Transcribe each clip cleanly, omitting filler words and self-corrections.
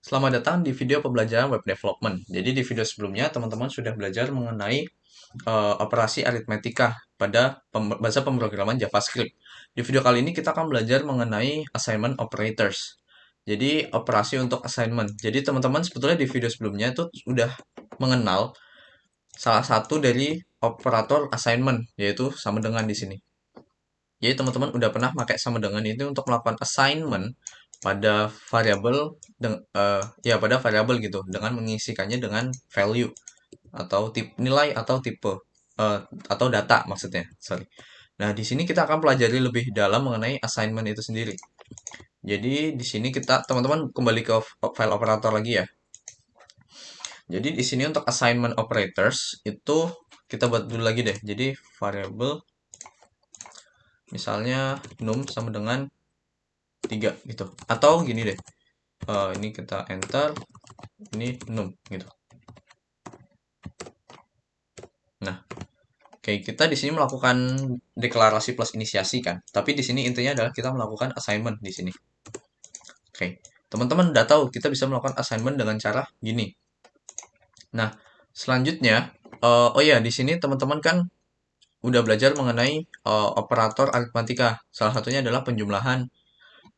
Selamat datang di video pembelajaran web development. Jadi di video sebelumnya teman-teman sudah belajar mengenai operasi aritmetika pada bahasa pemrograman JavaScript. Di video kali ini kita akan belajar mengenai assignment operators. Jadi operasi untuk assignment. Jadi teman-teman sebetulnya di video sebelumnya itu sudah mengenal salah satu dari operator assignment, yaitu sama dengan di sini. Jadi teman-teman udah pernah pakai sama dengan itu untuk melakukan assignment pada variabel ya pada variabel gitu dengan mengisikannya dengan value atau nilai atau tipe eh, atau data maksudnya. Sorry. Nah, di sini kita akan pelajari lebih dalam mengenai assignment itu sendiri. Jadi di sini kita teman-teman kembali ke file operator lagi ya. Jadi di sini untuk assignment operators itu kita buat dulu lagi deh. Jadi variabel misalnya num sama dengan 3 gitu. Atau gini deh. Ini kita enter, ini num gitu. Nah, oke, kita di sini melakukan deklarasi plus inisiasi kan. Tapi di sini intinya adalah kita melakukan assignment di sini. Oke, teman-teman udah tahu kita bisa melakukan assignment dengan cara gini. Nah, selanjutnya, oh ya, di sini teman-teman kan udah belajar mengenai operator aritmatika. Salah satunya adalah penjumlahan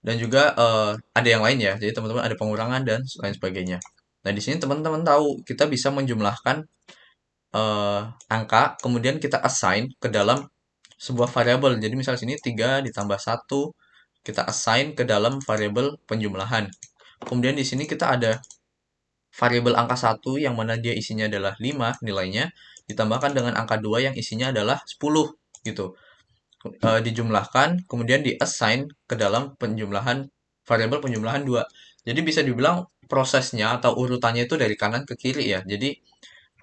dan juga ada yang lain ya. Jadi teman-teman ada pengurangan dan lain sebagainya. Nah, di sini teman-teman tahu kita bisa menjumlahkan eh, angka, kemudian kita assign ke dalam sebuah variabel. Jadi misal sini 3 ditambah 1 kita assign ke dalam variabel penjumlahan. Kemudian di sini kita ada variabel angka 1 yang mana dia isinya adalah 5 nilainya, ditambahkan dengan angka 2 yang isinya adalah 10 gitu. Dijumlahkan, kemudian di-assign ke dalam variabel penjumlahan 2. Jadi bisa dibilang prosesnya atau urutannya itu dari kanan ke kiri ya. Jadi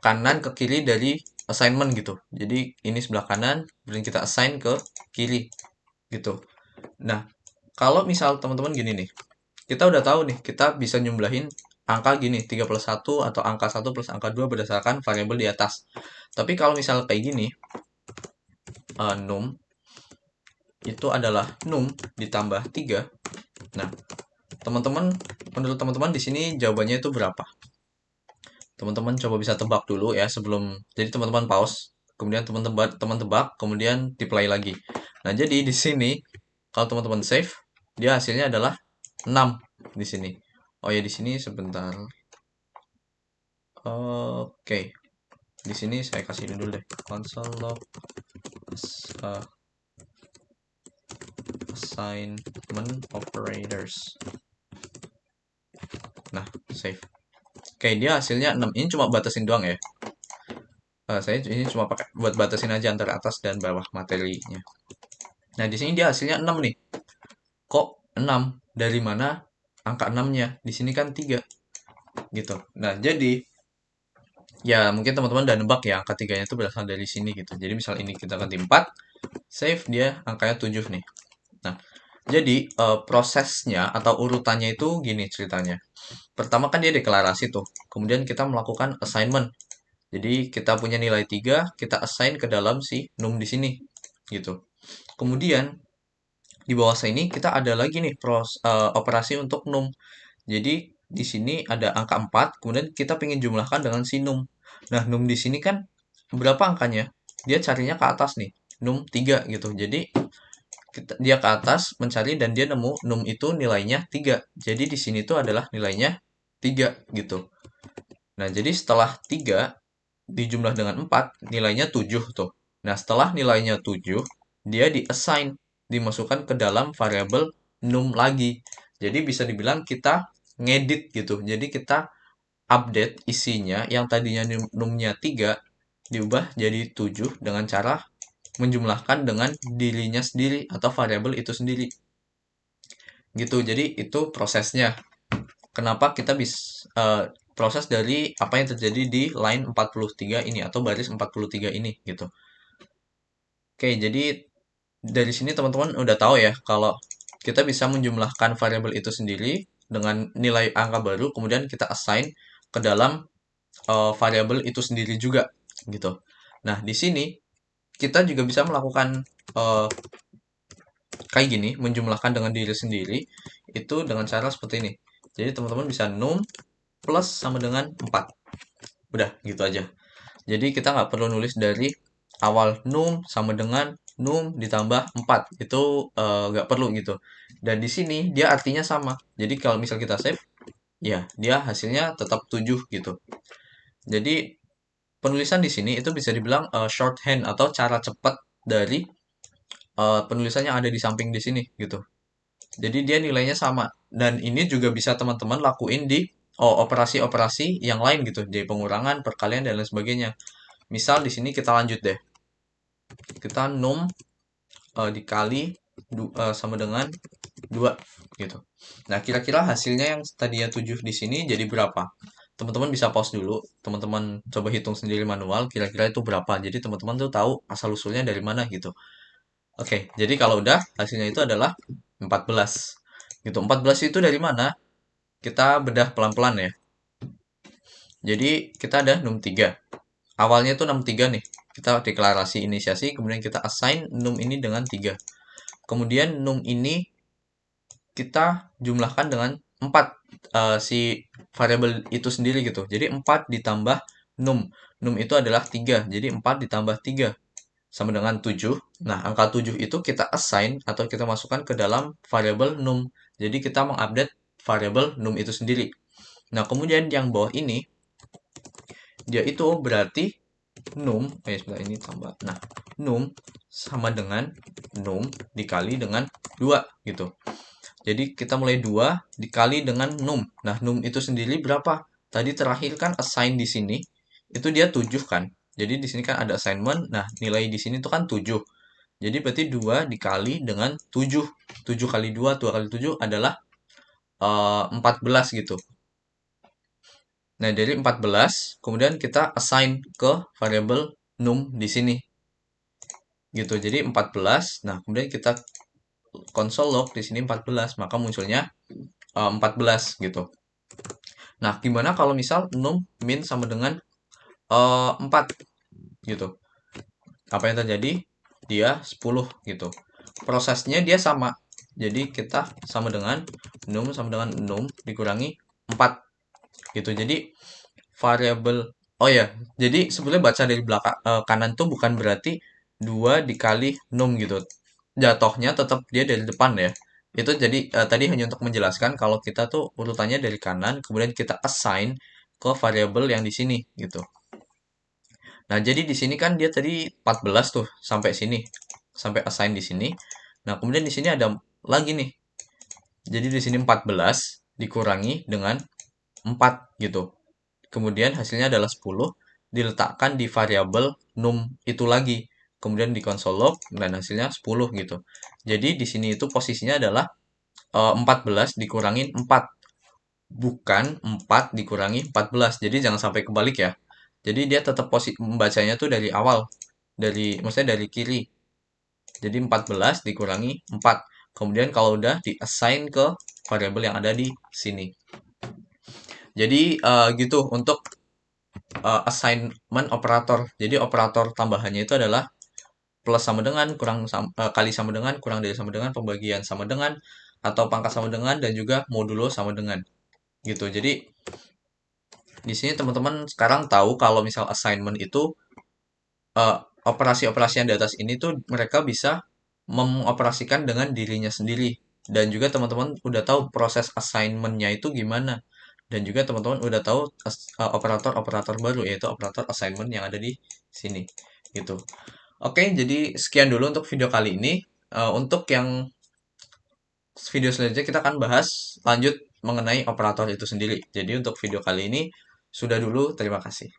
kanan ke kiri dari assignment gitu. Jadi ini sebelah kanan, kemudian kita assign ke kiri gitu. Nah, kalau misal teman-teman gini nih, kita udah tahu nih, kita bisa nyumlahin angka gini, 3 plus 1 atau angka 1 plus angka 2 berdasarkan variabel di atas. Tapi kalau misal kayak gini, num itu adalah num ditambah 3. Nah, teman-teman, menurut teman-teman di sini jawabannya itu berapa? Teman-teman coba bisa tebak dulu ya sebelum, jadi teman-teman pause, kemudian teman tebak, kemudian di play lagi. Nah, jadi di sini kalau teman-teman save, dia hasilnya adalah 6 di sini. Oh ya, di sini sebentar. Oke. Di sini saya kasih dulu deh console log uh, assignment operators. Nah, save. Oke, dia hasilnya 6. Ini cuma batasin doang ya. Saya ini cuma pakai buat batasin aja antara atas dan bawah materinya. Nah, di sini dia hasilnya 6 nih. Kok 6? Dari mana angka 6-nya? Di sini kan 3 gitu. Nah, jadi ya mungkin teman-teman udah nebak ya angka 3-nya itu berasal dari sini gitu. Jadi misal ini kita ganti 4, save dia angkanya 7 nih. Nah, jadi prosesnya atau urutannya itu gini ceritanya. Pertama kan dia deklarasi tuh. Kemudian kita melakukan assignment. Jadi kita punya nilai 3, kita assign ke dalam si num di sini gitu. Kemudian di bawah sini kita ada lagi nih operasi untuk num. Jadi di sini ada angka 4, kemudian kita ingin jumlahkan dengan si num. Nah, num di sini kan berapa angkanya? Dia carinya ke atas nih, num 3 gitu. Jadi dia ke atas mencari dan dia nemu num itu nilainya 3. Jadi di sini tuh adalah nilainya 3 gitu. Nah, jadi setelah 3 dijumlah dengan 4, nilainya 7 tuh. Nah, setelah nilainya 7, dia di-assign, dimasukkan ke dalam variabel num lagi. Jadi bisa dibilang kita ngedit gitu. Jadi kita update isinya yang tadinya numnya 3 diubah jadi 7 dengan cara menjumlahkan dengan dirinya sendiri atau variabel itu sendiri. Gitu. Jadi itu prosesnya. Kenapa kita bisa proses dari apa yang terjadi di line 43 ini atau baris 43 ini gitu. Oke, jadi dari sini teman-teman udah tahu ya kalau kita bisa menjumlahkan variabel itu sendiri dengan nilai angka baru, kemudian kita assign ke dalam variabel itu sendiri juga gitu. Nah, di sini kita juga bisa melakukan eh, kayak gini, menjumlahkan dengan diri sendiri itu dengan cara seperti ini. Jadi teman-teman bisa num plus sama dengan 4. Udah, gitu aja. Jadi kita nggak perlu nulis dari awal num sama dengan num ditambah 4. Itu nggak perlu gitu. Dan di sini dia artinya sama. Jadi kalau misal kita save, ya dia hasilnya tetap 7 gitu. Jadi penulisan di sini itu bisa dibilang shorthand atau cara cepat dari penulisan yang ada di samping di sini gitu. Jadi dia nilainya sama. Dan ini juga bisa teman-teman lakuin di operasi-operasi yang lain gitu, jadi pengurangan, perkalian dan lain sebagainya. Misal di sini kita lanjut deh. Kita num dikali sama dengan 2 gitu. Nah, kira-kira hasilnya yang tadinya 7 di sini jadi berapa? Teman-teman bisa pause dulu, teman-teman coba hitung sendiri manual, kira-kira itu berapa. Jadi teman-teman tuh tahu asal-usulnya dari mana gitu. Oke, jadi kalau udah hasilnya itu adalah 14. Gitu. 14 itu dari mana? Kita bedah pelan-pelan ya. Jadi kita ada num 3. Awalnya itu num 3 nih. Kita deklarasi inisiasi, kemudian kita assign num ini dengan 3. Kemudian num ini kita jumlahkan dengan 4 si variabel itu sendiri gitu. Jadi 4 ditambah num. Num itu adalah 3. Jadi 4 ditambah 3 sama dengan 7. Nah, angka 7 itu kita assign atau kita masukkan ke dalam variabel num. Jadi kita mengupdate variabel num itu sendiri. Nah, kemudian yang bawah ini dia itu berarti num, sebentar ini tambah. Nah, num sama dengan num dikali dengan 2 gitu. Jadi kita mulai 2 dikali dengan num. Nah, num itu sendiri berapa? Tadi terakhir kan assign di sini itu dia 7 kan. Jadi di sini kan ada assignment. Nah, nilai di sini tuh kan 7. Jadi berarti 2 dikali dengan 7. 7 kali 2, 2 kali 7 adalah 14 gitu. Nah, dari 14 kemudian kita assign ke variabel num di sini. Gitu. Jadi 14. Nah, kemudian kita console log di sini 14, maka munculnya 14 gitu. Nah, gimana kalau misal num min sama dengan 4 gitu. Apa yang terjadi? Dia 10 gitu. Prosesnya dia sama. Jadi kita sama dengan num dikurangi 4 gitu. Jadi variabel, oh ya, jadi sebenarnya baca dari belakang kanan tuh bukan berarti 2 dikali num gitu. Jatuhnya tetap dia dari depan ya. Itu jadi tadi hanya untuk menjelaskan kalau kita tuh urutannya dari kanan, kemudian kita assign ke variabel yang di sini gitu. Nah, jadi di sini kan dia tadi 14 tuh sampai sini. Sampai assign di sini. Nah, kemudian di sini ada lagi nih. Jadi di sini 14 dikurangi dengan 4 gitu. Kemudian hasilnya adalah 10 diletakkan di variabel num itu lagi. Kemudian di console log dan hasilnya 10 gitu. Jadi di sini itu posisinya adalah 14 dikurangin 4. Bukan 4 dikurangi 14. Jadi jangan sampai kebalik ya. Jadi dia tetap membacanya tuh dari awal. Maksudnya dari kiri. Jadi 14 dikurangi 4. Kemudian kalau udah di-assign ke variabel yang ada di sini. Jadi gitu untuk assignment operator. Jadi operator tambahannya itu adalah plus sama dengan, kali sama dengan, kurang dari sama dengan, pembagian sama dengan, atau pangkat sama dengan, dan juga modulo sama dengan. Gitu. Jadi di sini teman-teman sekarang tahu kalau misal assignment itu operasi-operasi yang di atas ini tuh mereka bisa mengoperasikan dengan dirinya sendiri. Dan juga teman-teman udah tahu proses assignment-nya itu gimana. Dan juga teman-teman udah tahu operator-operator baru, yaitu operator assignment yang ada di sini. Gitu. Oke, jadi sekian dulu untuk video kali ini. Untuk yang video selanjutnya kita akan bahas lanjut mengenai operator itu sendiri. Jadi untuk video kali ini sudah dulu, terima kasih.